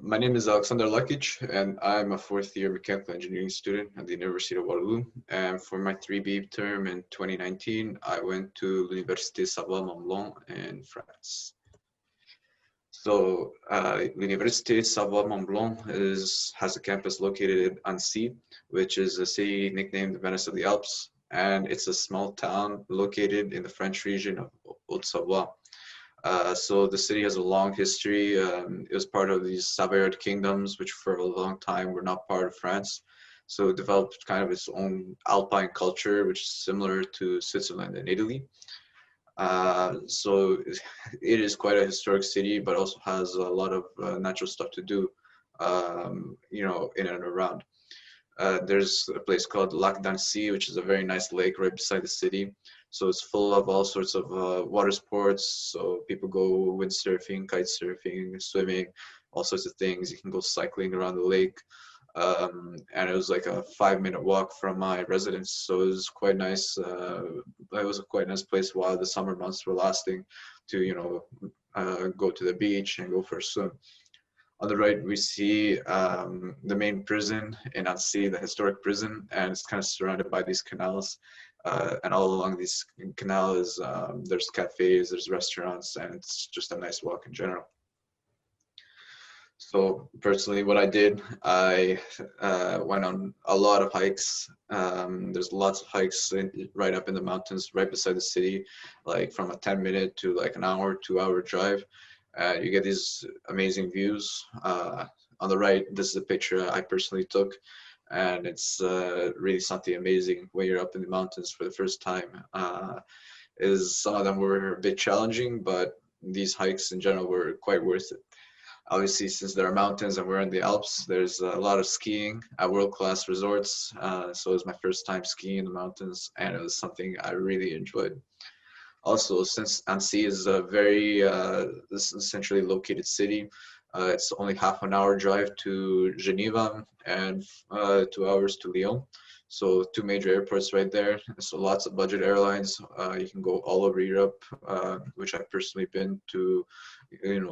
My name is Aleksandar, and I'm a fourth year mechanical engineering student at the University of Waterloo. And for my 3B term in 2019, I went to L'université Savoie Mont Blanc in France. So, L'université Savoie Mont Blanc has a campus located in Annecy, which is a city nicknamed the Venice of the Alps. And it's a small town located in the French region of Haute-Savoie. So the city has a long history. It was part of these Savoyard kingdoms, which for a long time were not part of France. So it developed kind of its own Alpine culture, which is similar to Switzerland and Italy. So it is quite a historic city, but also has a lot of natural stuff to do, in and around. There's a place called Lac d'Annecy, which is a very nice lake right beside the city. So it's full of all sorts of water sports. So people go windsurfing, kite surfing, swimming, all sorts of things. You can go cycling around the lake. And it was like a 5-minute walk from my residence. So it was quite nice. It was a quite nice place while the summer months were lasting to, go to the beach and go for a swim. On the right, we see the main prison in Annecy, the historic prison, and it's kind of surrounded by these canals. And all along these canals, there's cafes, there's restaurants, and it's just a nice walk in general. So personally, what I did, I went on a lot of hikes. There's lots of hikes right up in the mountains, right beside the city, like from a 10-minute to like an hour, 2-hour drive. You get these amazing views. On the right, this is a picture I personally took, and it's really something amazing when you're up in the mountains for the first time. Some of them were a bit challenging, but these hikes in general were quite worth it. Obviously, since there are mountains and we're in the Alps, there's a lot of skiing at world-class resorts. So it was my first time skiing in the mountains, and it was something I really enjoyed. Also, since Annecy is a very centrally located city, it's only half an hour drive to Geneva and 2 hours to Lyon. So two major airports right there. So lots of budget airlines. You can go all over Europe, which I've personally been to,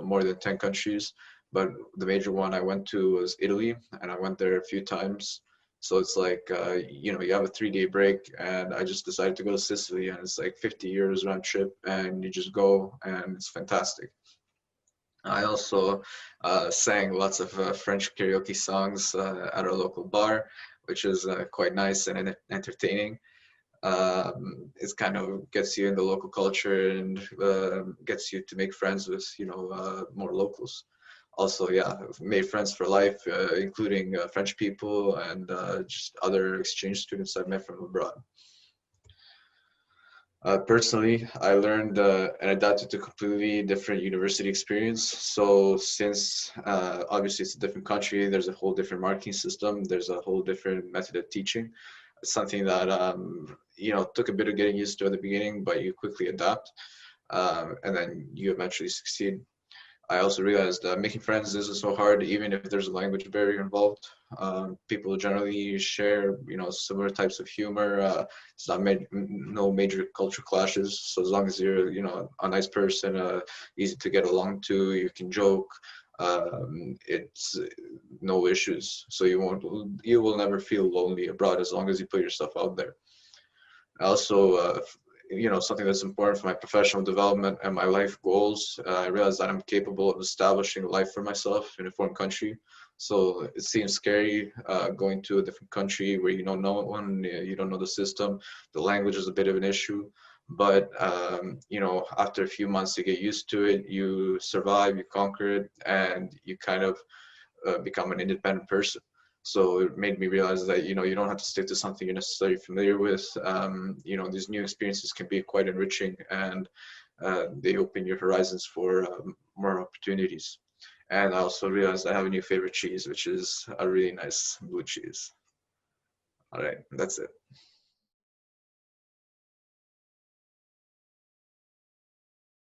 more than 10 countries. But the major one I went to was Italy, and I went there a few times. So it's like, you have a 3-day break, and I just decided to go to Sicily, and it's like 50 euros round trip, and you just go, and it's fantastic. I also sang lots of French karaoke songs at our local bar, which is quite nice and entertaining. It kind of gets you in the local culture and gets you to make friends with, more locals. Also, yeah, I've made friends for life, including French people and just other exchange students I've met from abroad. Personally, I learned and adapted to a completely different university experience. So since obviously it's a different country, there's a whole different marking system, there's a whole different method of teaching. It's something that, took a bit of getting used to at the beginning, but you quickly adapt and then you eventually succeed. I also realized that making friends isn't so hard, even if there's a language barrier involved. People generally share, similar types of humor. It's not no major culture clashes. So as long as you're, a nice person, easy to get along to, you can joke. It's no issues. So you will never feel lonely abroad as long as you put yourself out there. Also, something that's important for my professional development and my life goals. I realized that I'm capable of establishing a life for myself in a foreign country. So it seems scary going to a different country where you know no one, you don't know the system. The language is a bit of an issue. But, after a few months, you get used to it, you survive, you conquer it, and you kind of become an independent person. So it made me realize that, you don't have to stick to something you're necessarily familiar with. These new experiences can be quite enriching, and they open your horizons for more opportunities. And I also realized I have a new favorite cheese, which is a really nice blue cheese. All right, that's it.